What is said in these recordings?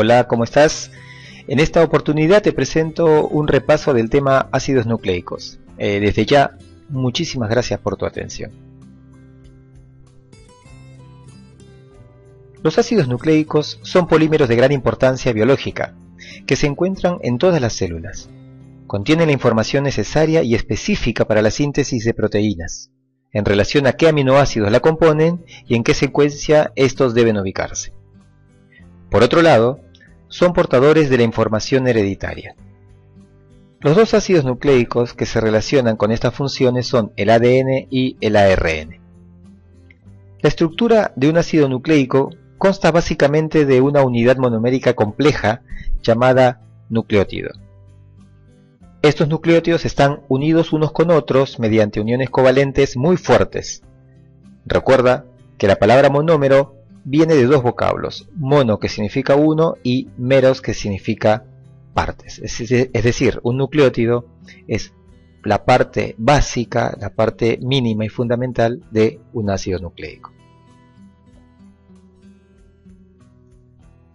Hola, ¿cómo estás? En esta oportunidad te presento un repaso del tema ácidos nucleicos. Desde ya, muchísimas gracias por tu atención. Los ácidos nucleicos son polímeros de gran importancia biológica, que se encuentran en todas las células. Contienen la información necesaria y específica para la síntesis de proteínas, en relación a qué aminoácidos la componen y en qué secuencia estos deben ubicarse. Por otro lado, son portadores de la información hereditaria. Los dos ácidos nucleicos que se relacionan con estas funciones son el ADN y el ARN. La estructura de un ácido nucleico consta básicamente de una unidad monomérica compleja llamada nucleótido. Estos nucleótidos están unidos unos con otros mediante uniones covalentes muy fuertes. Recuerda que la palabra monómero viene de dos vocablos, mono que significa uno y meros que significa partes. Es decir, un nucleótido es la parte básica, la parte mínima y fundamental de un ácido nucleico.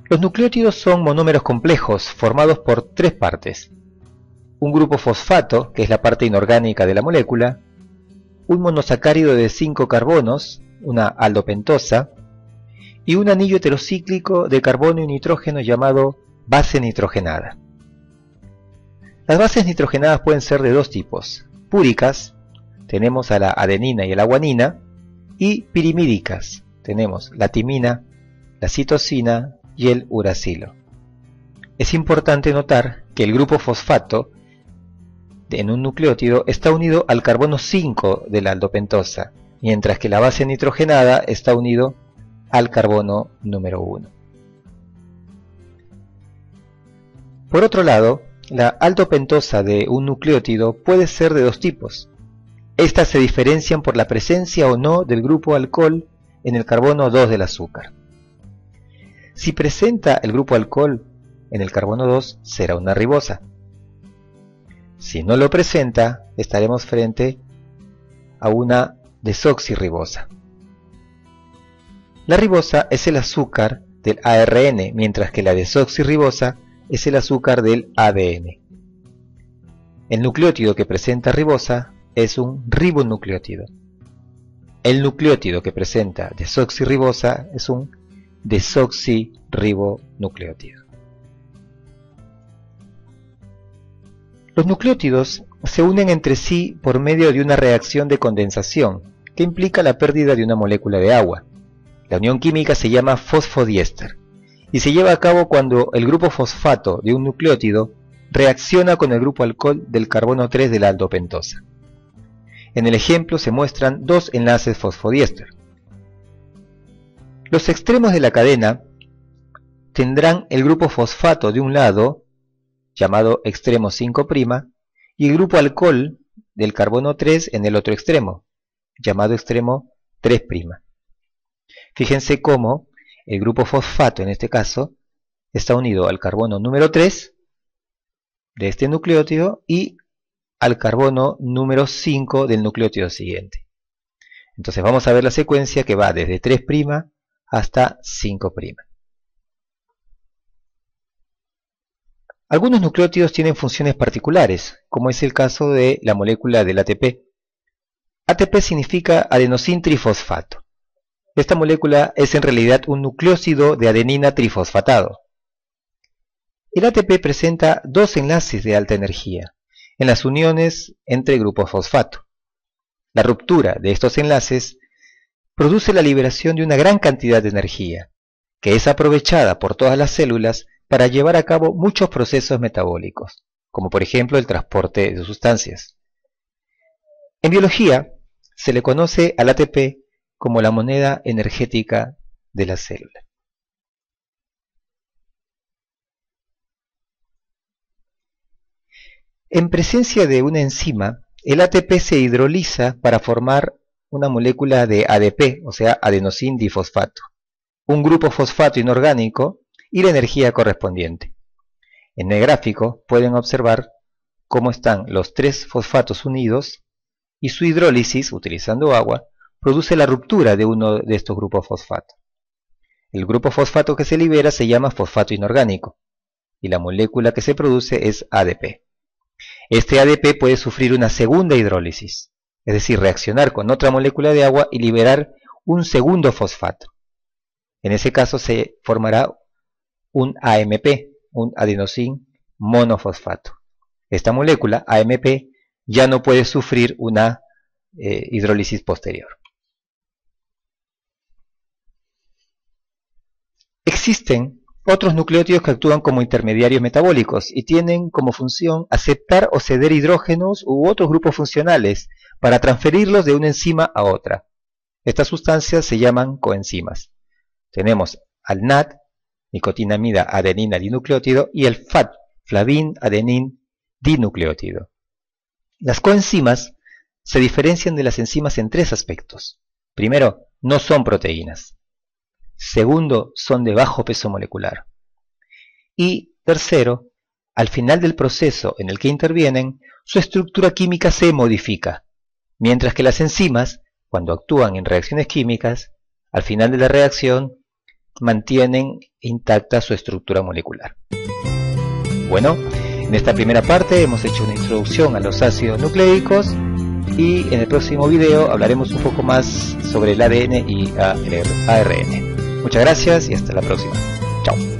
Los nucleótidos son monómeros complejos formados por tres partes: un grupo fosfato, que es la parte inorgánica de la molécula, un monosacárido de 5 carbonos, una aldopentosa, y un anillo heterocíclico de carbono y nitrógeno llamado base nitrogenada. Las bases nitrogenadas pueden ser de dos tipos: púricas, tenemos a la adenina y a la guanina, y pirimídicas, tenemos la timina, la citosina y el uracilo. Es importante notar que el grupo fosfato en un nucleótido está unido al carbono 5 de la aldopentosa, mientras que la base nitrogenada está unido al carbono número 1. Por otro lado, la aldopentosa de un nucleótido puede ser de dos tipos. Estas se diferencian por la presencia o no del grupo alcohol en el carbono 2 del azúcar. Si presenta el grupo alcohol en el carbono 2, será una ribosa. Si no lo presenta, estaremos frente a una desoxirribosa. La ribosa es el azúcar del ARN, mientras que la desoxirribosa es el azúcar del ADN. El nucleótido que presenta ribosa es un ribonucleótido. El nucleótido que presenta desoxirribosa es un desoxirribonucleótido. Los nucleótidos se unen entre sí por medio de una reacción de condensación que implica la pérdida de una molécula de agua. La unión química se llama fosfodiéster y se lleva a cabo cuando el grupo fosfato de un nucleótido reacciona con el grupo alcohol del carbono 3 de la aldopentosa. En el ejemplo se muestran dos enlaces fosfodiéster. Los extremos de la cadena tendrán el grupo fosfato de un lado, llamado extremo 5', y el grupo alcohol del carbono 3 en el otro extremo, llamado extremo 3'. Fíjense cómo el grupo fosfato en este caso está unido al carbono número 3 de este nucleótido y al carbono número 5 del nucleótido siguiente. Entonces vamos a ver la secuencia que va desde 3' hasta 5'. Algunos nucleótidos tienen funciones particulares, como es el caso de la molécula del ATP. ATP significa adenosín trifosfato. Esta molécula es en realidad un nucleósido de adenina trifosfatado. El ATP presenta dos enlaces de alta energía en las uniones entre grupos fosfato. La ruptura de estos enlaces produce la liberación de una gran cantidad de energía, que es aprovechada por todas las células para llevar a cabo muchos procesos metabólicos, como por ejemplo el transporte de sustancias. En biología se le conoce al ATP como la moneda energética de la célula. En presencia de una enzima, el ATP se hidroliza para formar una molécula de ADP, o sea, adenosín difosfato, un grupo fosfato inorgánico y la energía correspondiente. En el gráfico pueden observar cómo están los tres fosfatos unidos y su hidrólisis, utilizando agua, produce la ruptura de uno de estos grupos fosfato. El grupo fosfato que se libera se llama fosfato inorgánico y la molécula que se produce es ADP. Este ADP puede sufrir una segunda hidrólisis, es decir, reaccionar con otra molécula de agua y liberar un segundo fosfato. En ese caso se formará un AMP, un adenosín monofosfato. Esta molécula, AMP, ya no puede sufrir una hidrólisis posterior. Existen otros nucleótidos que actúan como intermediarios metabólicos y tienen como función aceptar o ceder hidrógenos u otros grupos funcionales para transferirlos de una enzima a otra. Estas sustancias se llaman coenzimas. Tenemos al NAD, nicotinamida adenina dinucleótido, y el FAD, flavin adenin dinucleótido. Las coenzimas se diferencian de las enzimas en tres aspectos. Primero, no son proteínas. Segundo, son de bajo peso molecular. Y tercero, al final del proceso en el que intervienen, su estructura química se modifica, mientras que las enzimas, cuando actúan en reacciones químicas, al final de la reacción mantienen intacta su estructura molecular. Bueno, en esta primera parte hemos hecho una introducción a los ácidos nucleicos y en el próximo video hablaremos un poco más sobre el ADN y ARN. Muchas gracias y hasta la próxima. Chao.